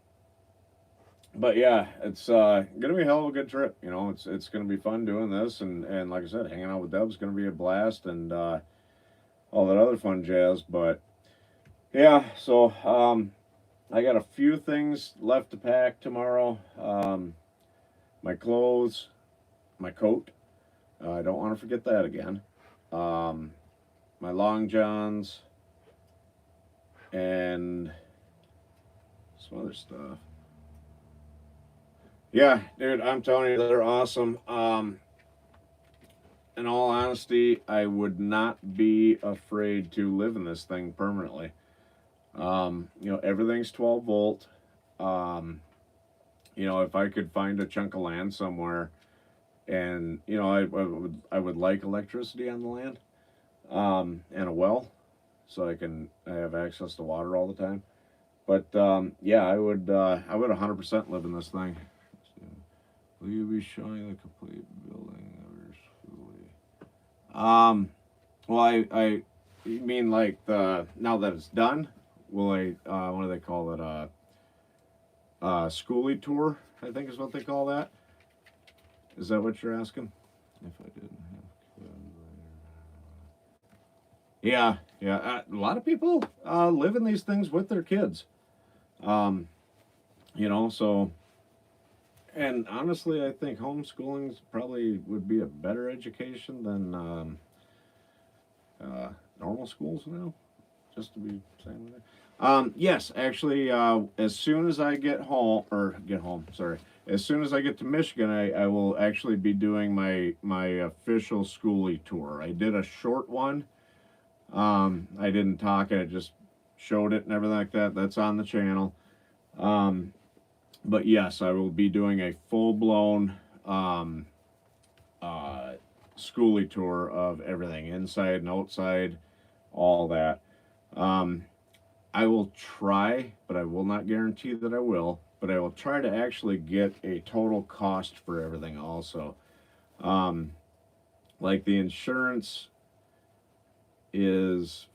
[SPEAKER 1] but yeah, it's gonna be a hell of a good trip. It's gonna be fun doing this, and like I said, hanging out with Deb's gonna be a blast, and all that other fun jazz. But yeah, so I got a few things left to pack tomorrow. My clothes, my coat. I don't want to forget that again. My long johns, and some other stuff. Yeah, dude, I'm telling you, they're awesome. In all honesty, I would not be afraid to live in this thing permanently. Everything's 12 volt. If I could find a chunk of land somewhere, and I would like electricity on the land, and a well, so I have access to water all the time. But yeah, I would 100% live in this thing. Will you be showing the complete building of your Skoolie? Well, I you mean like now that it's done? Will I what do they call it? Skoolie tour, I think is what they call that. Is that what you're asking? If I didn't have kids later. Yeah. A lot of people live in these things with their kids. So, and honestly, I think homeschooling probably would be a better education than normal schools now. Just to be saying that. Yes, actually, as soon as I get home, sorry, as soon as I get to Michigan, I will actually be doing my official Skoolie tour. I did a short one. I didn't talk it; I just showed it and everything like that. That's on the channel. But yes, I will be doing a full-blown Skoolie tour of everything, inside and outside, all that. I will try, but I will not guarantee that I will, but I will try to actually get a total cost for everything also. Like the insurance is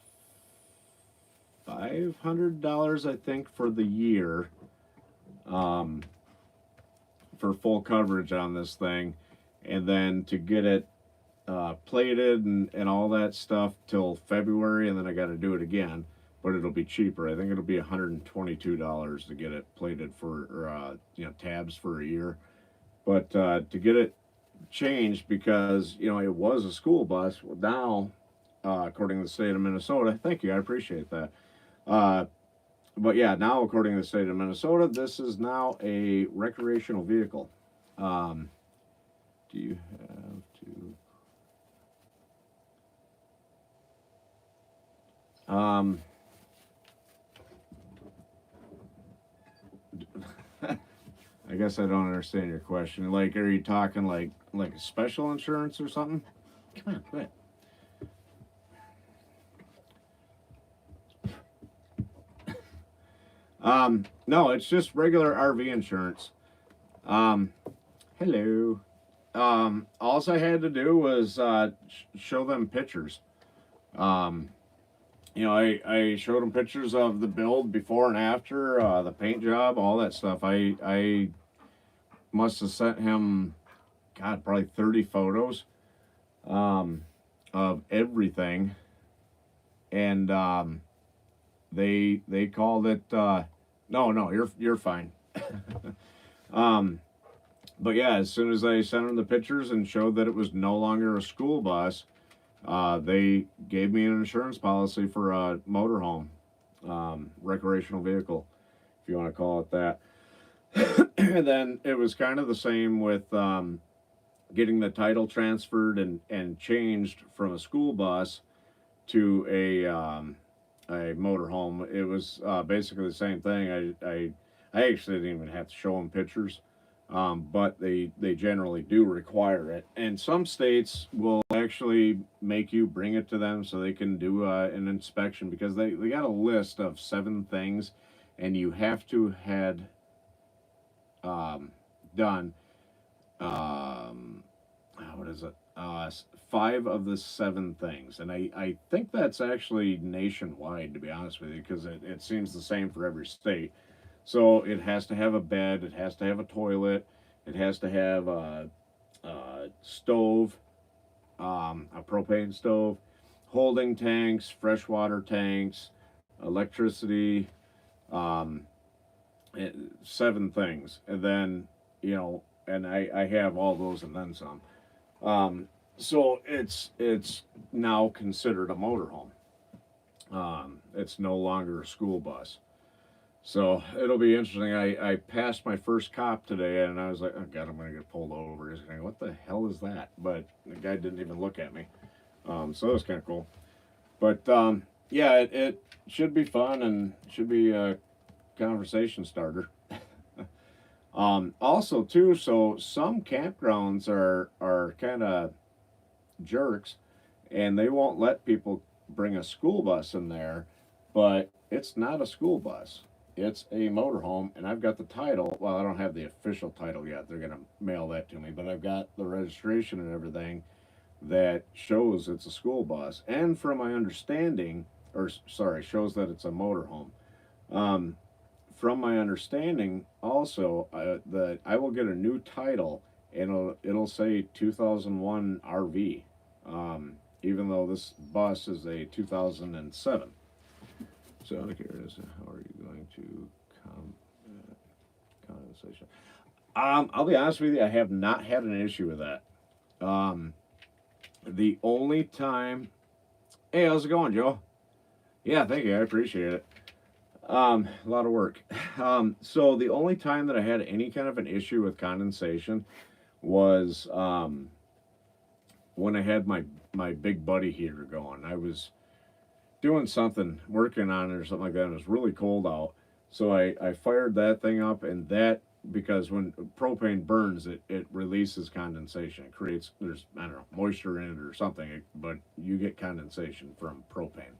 [SPEAKER 1] $500, I think, for the year, for full coverage on this thing. And then to get it plated and all that stuff till February, and then I got to do it again. but it'll be cheaper. I think it'll be $122 to get it plated for, or, tabs for a year. But to get it changed, because it was a school bus. Well, now, according to the state of Minnesota, thank you, I appreciate that. Uh, but yeah, now according to the state of Minnesota, this is now a recreational vehicle. Um, do you have to? I guess I don't understand your question. Like, are you talking like special insurance or something? Come on, quit. No, it's just regular RV insurance. Um, hello. All I had to do was show them pictures. Um, I showed them pictures of the build before and after, the paint job, all that stuff. I must have sent him, God, probably 30 photos of everything, and they called it. No, you're fine. um, but yeah, as soon as I sent them the pictures and showed that it was no longer a school bus, they gave me an insurance policy for a motorhome, recreational vehicle, if you want to call it that. And then it was kind of the same with getting the title transferred and changed from a school bus to a motorhome. It was basically the same thing. I actually didn't even have to show them pictures, but they generally do require it. And some states will actually make you bring it to them so they can do an inspection, because they got a list of 7 things, and you have to had done what is it? 5 of the 7 things, and I think that's actually nationwide, to be honest with you, because it seems the same for every state. So it has to have a bed, it has to have a toilet, it has to have a stove, a propane stove, holding tanks, freshwater tanks, electricity, um, 7 things, and then and I have all those and then some. So it's now considered a motorhome. It's no longer a school bus. So it'll be interesting. I passed my first cop today, and I was like, oh God, I'm going to get pulled over. He's going, what the hell is that? But the guy didn't even look at me. So it was kind of cool. But yeah, it should be fun and should be a conversation starter. Also, too, so some campgrounds are kind of jerks, and they won't let people bring a school bus in there, but it's not a school bus. It's a motorhome, and I've got the title. Well, I don't have the official title yet. They're going to mail that to me, but I've got the registration and everything that shows it's a school bus. And from my understanding, or sorry, shows that it's a motorhome. From my understanding, also, that I will get a new title, and it'll say 2001 RV, even though this bus is a 2007. So here it is. How are you going to compensation? I'll be honest with you, I have not had an issue with that. The only time, hey, how's it going, Joe? Yeah, thank you, I appreciate it. A lot of work. So the only time that I had any kind of an issue with condensation was when I had my big buddy heater going. I was doing something, working on it or something like that, and it was really cold out. So I fired that thing up, and that, because when propane burns, it releases condensation. It creates, there's, I don't know, moisture in it or something, but you get condensation from propane.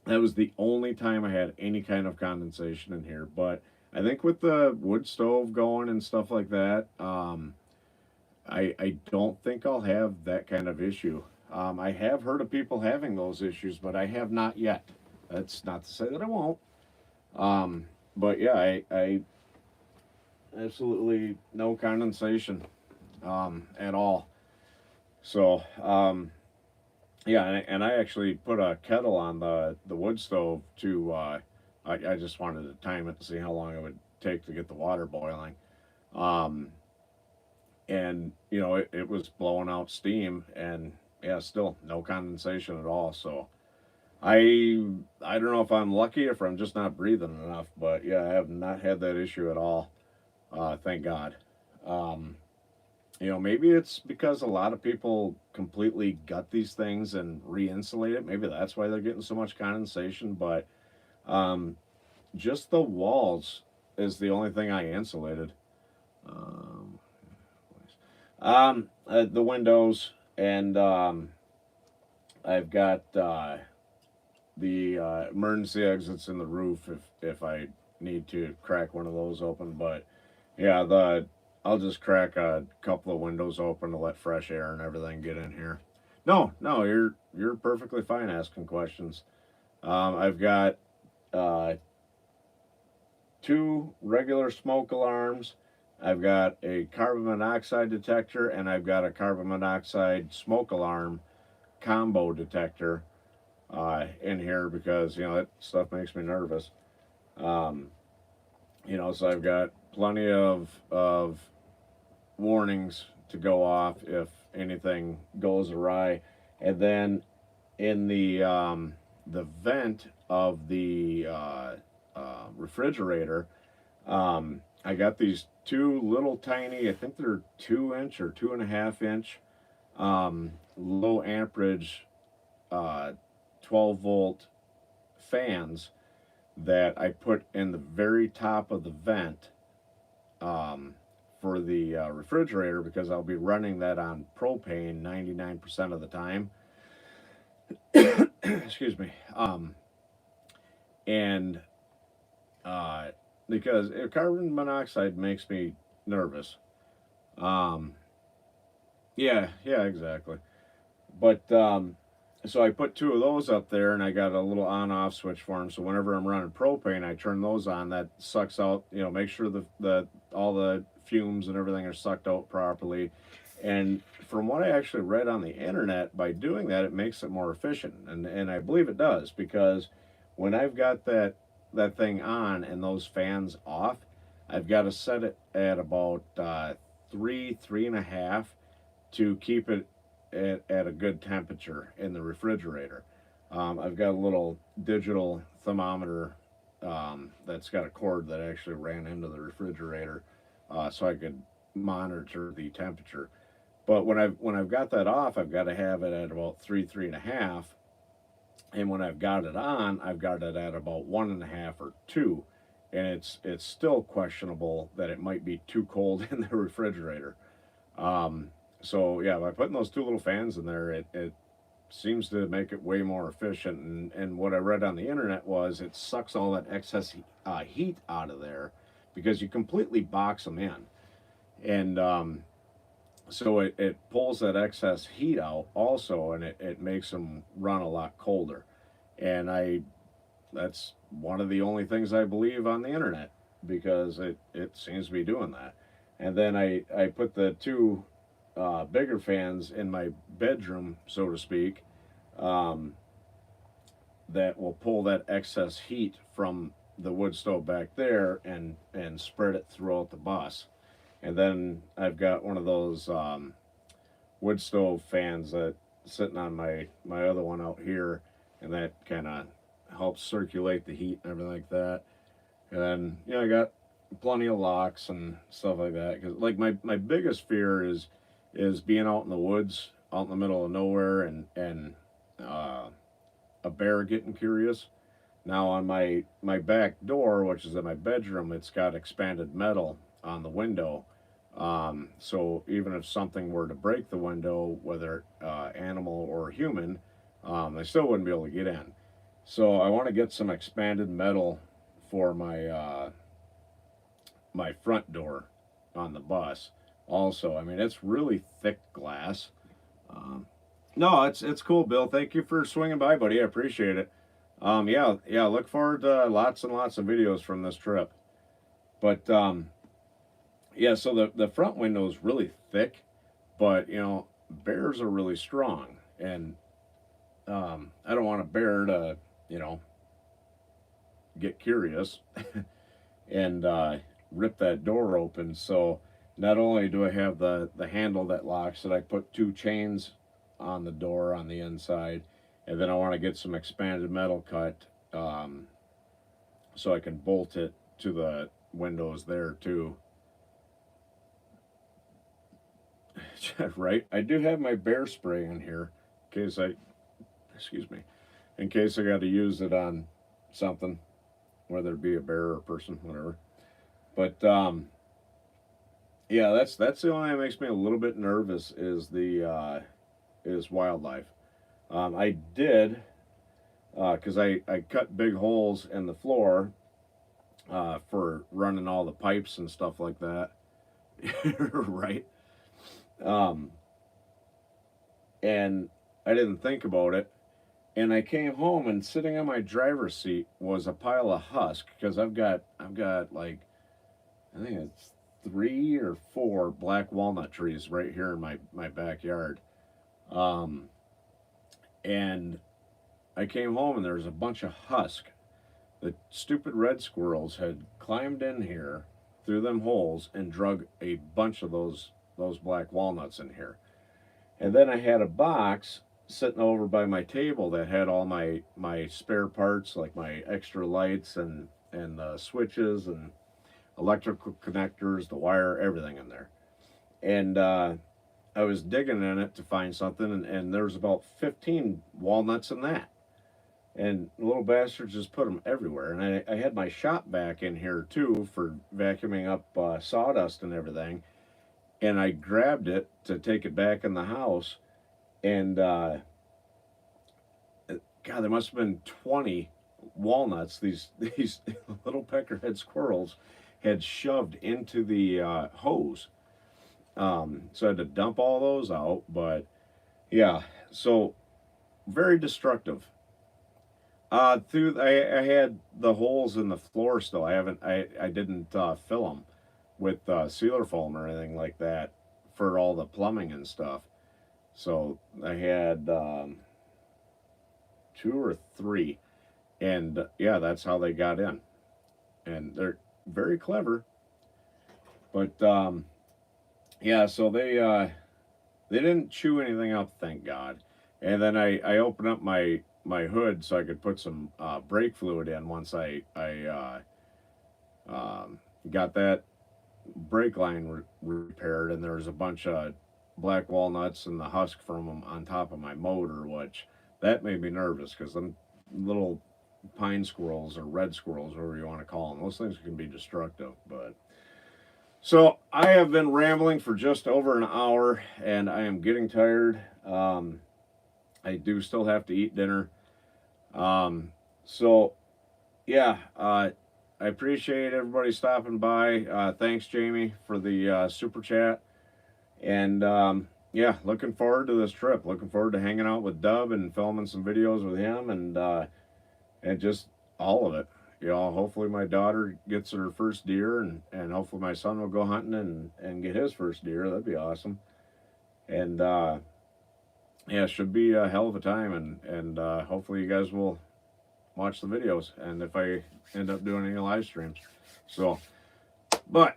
[SPEAKER 1] That was the only time I had any kind of condensation in here. But I think with the wood stove going and stuff like that, I don't think I'll have that kind of issue. I have heard of people having those issues, but I have not yet. That's not to say that I won't. But yeah, I absolutely no condensation at all. So Yeah, and I actually put a kettle on the wood stove to. I just wanted to time it to see how long it would take to get the water boiling. Um, and it was blowing out steam, and yeah, still no condensation at all. So I don't know if I'm lucky or if I'm just not breathing enough, but yeah, I have not had that issue at all. Thank God. Um, maybe it's because a lot of people completely gut these things and re-insulate it. Maybe that's why they're getting so much condensation. But um, just the walls is the only thing I insulated. Um, the windows, and I've got the emergency exits in the roof if I need to crack one of those open. But yeah, the I'll just crack a couple of windows open to let fresh air and everything get in here. No, no, you're perfectly fine asking questions. I've got uh, two regular smoke alarms. I've got a carbon monoxide detector, and I've got a carbon monoxide smoke alarm combo detector in here because that stuff makes me nervous. Um, so I've got plenty of warnings to go off if anything goes awry, and then in the vent of the refrigerator, I got these two little tiny, I think they're 2 inch or 2.5 inch, low amperage, uh, 12-volt fans that I put in the very top of the vent, um, for the refrigerator because I'll be running that on propane 99% of the time. Excuse me. And uh, because carbon monoxide makes me nervous. Um, yeah, yeah, exactly. But so I put two of those up there, and I got a little on-off switch for them. So whenever I'm running propane, I turn those on. That sucks out. Make sure the all the fumes and everything are sucked out properly. And from what I actually read on the internet, by doing that, it makes it more efficient, and I believe it does because when I've got that thing on and those fans off, I've got to set it at about 3 and a half to keep it at a good temperature in the refrigerator. I've got a little digital thermometer that's got a cord that actually ran into the refrigerator, so I could monitor the temperature. But when I've got that off, I've got to have it at about 3 and a half, and when I've got it on, I've got it at about 1.5 or 2, and it's still questionable that it might be too cold in the refrigerator. Um, so yeah, by putting those two little fans in there, it seems to make it way more efficient. And what I read on the internet was it sucks all that excess heat out of there because you completely box them in, and so it pulls that excess heat out also, and it makes them run a lot colder. And that's one of the only things I believe on the internet because it seems to be doing that. And then I put the two bigger fans in my bedroom, so to speak, um, that will pull that excess heat from the wood stove back there and spread it throughout the bus. And then I've got one of those wood stove fans that sitting on my other one out here, and that kind of helps circulate the heat and everything like that. And then I got plenty of locks and stuff like that because like my biggest fear is being out in the woods, out in the middle of nowhere, and uh, a bear getting curious. Now on my back door, which is in my bedroom, it's got expanded metal on the window. So even if something were to break the window, whether animal or human, they still wouldn't be able to get in. So I want to get some expanded metal for my front door on the bus. Also, I mean it's really thick glass. Um, no, it's cool, Bill. Thank you for swinging by, buddy. I appreciate it. Yeah, yeah. Look forward to lots and lots of videos from this trip. But yeah, so the front window is really thick, but bears are really strong, and I don't want a bear to, get curious and rip that door open. So not only do I have the handle that locks it, I put 2 chains on the door on the inside, and then I want to get some expanded metal cut, so I can bolt it to the windows there too. Right? I do have my bear spray in here in case excuse me, in case I got to use it on something, whether it be a bear or a person, whatever. But yeah, that's the only thing that makes me a little bit nervous is the is wildlife. I did because I cut big holes in the floor for running all the pipes and stuff like that. Right. Um, and I didn't think about it. And I came home and sitting on my driver's seat was a pile of husk because I've got like I think it's 3 or 4 black walnut trees right here in my backyard. Um, and I came home and there was a bunch of husk. The stupid red squirrels had climbed in here through them holes and drug a bunch of those black walnuts in here. And then I had a box sitting over by my table that had all my spare parts, like my extra lights and the switches and electrical connectors, the wire, everything in there. And I was digging in it to find something, and there was about 15 walnuts in that. And the little bastards just put them everywhere. And I had my shop vac in here too for vacuuming up sawdust and everything. And I grabbed it to take it back in the house, and God, there must have been 20 walnuts. These little peckerhead squirrels had shoved into the hose. So I had to dump all those out. But yeah, so very destructive. I had the holes in the floor still. I didn't fill them with sealer foam or anything like that for all the plumbing and stuff. So I had 2 or 3, and yeah, that's how they got in. And they're very clever, but yeah, so they didn't chew anything up, thank God. And then I opened up my hood so I could put some brake fluid in once I got that brake line repaired, and there was a bunch of black walnuts and the husk from them on top of my motor, which that made me nervous because them little pine squirrels or red squirrels, whatever you want to call them, those things can be destructive. But so I have been rambling for just over an hour, and I am getting tired. I do still have to eat dinner. So yeah, I appreciate everybody stopping by. Thanks, Jamie, for the super chat. And yeah, looking forward to this trip. Looking forward to hanging out with Dub and filming some videos with him, and just all of it. Hopefully my daughter gets her first deer, and hopefully my son will go hunting and get his first deer. That'd be awesome. And yeah, it should be a hell of a time, and hopefully you guys will watch the videos, and if I end up doing any live streams. So, but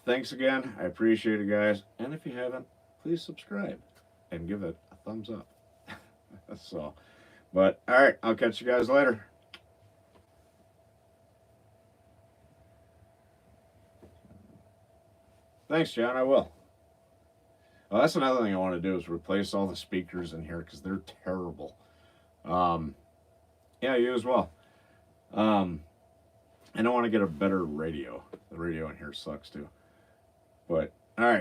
[SPEAKER 1] thanks again. I appreciate it, guys. And if you haven't, please subscribe and give it a thumbs up. So, but all right, I'll catch you guys later. Thanks, John. I will. Well, that's another thing I want to do is replace all the speakers in here because they're terrible. Yeah, you as well. And I want to get a better radio. The radio in here sucks too. But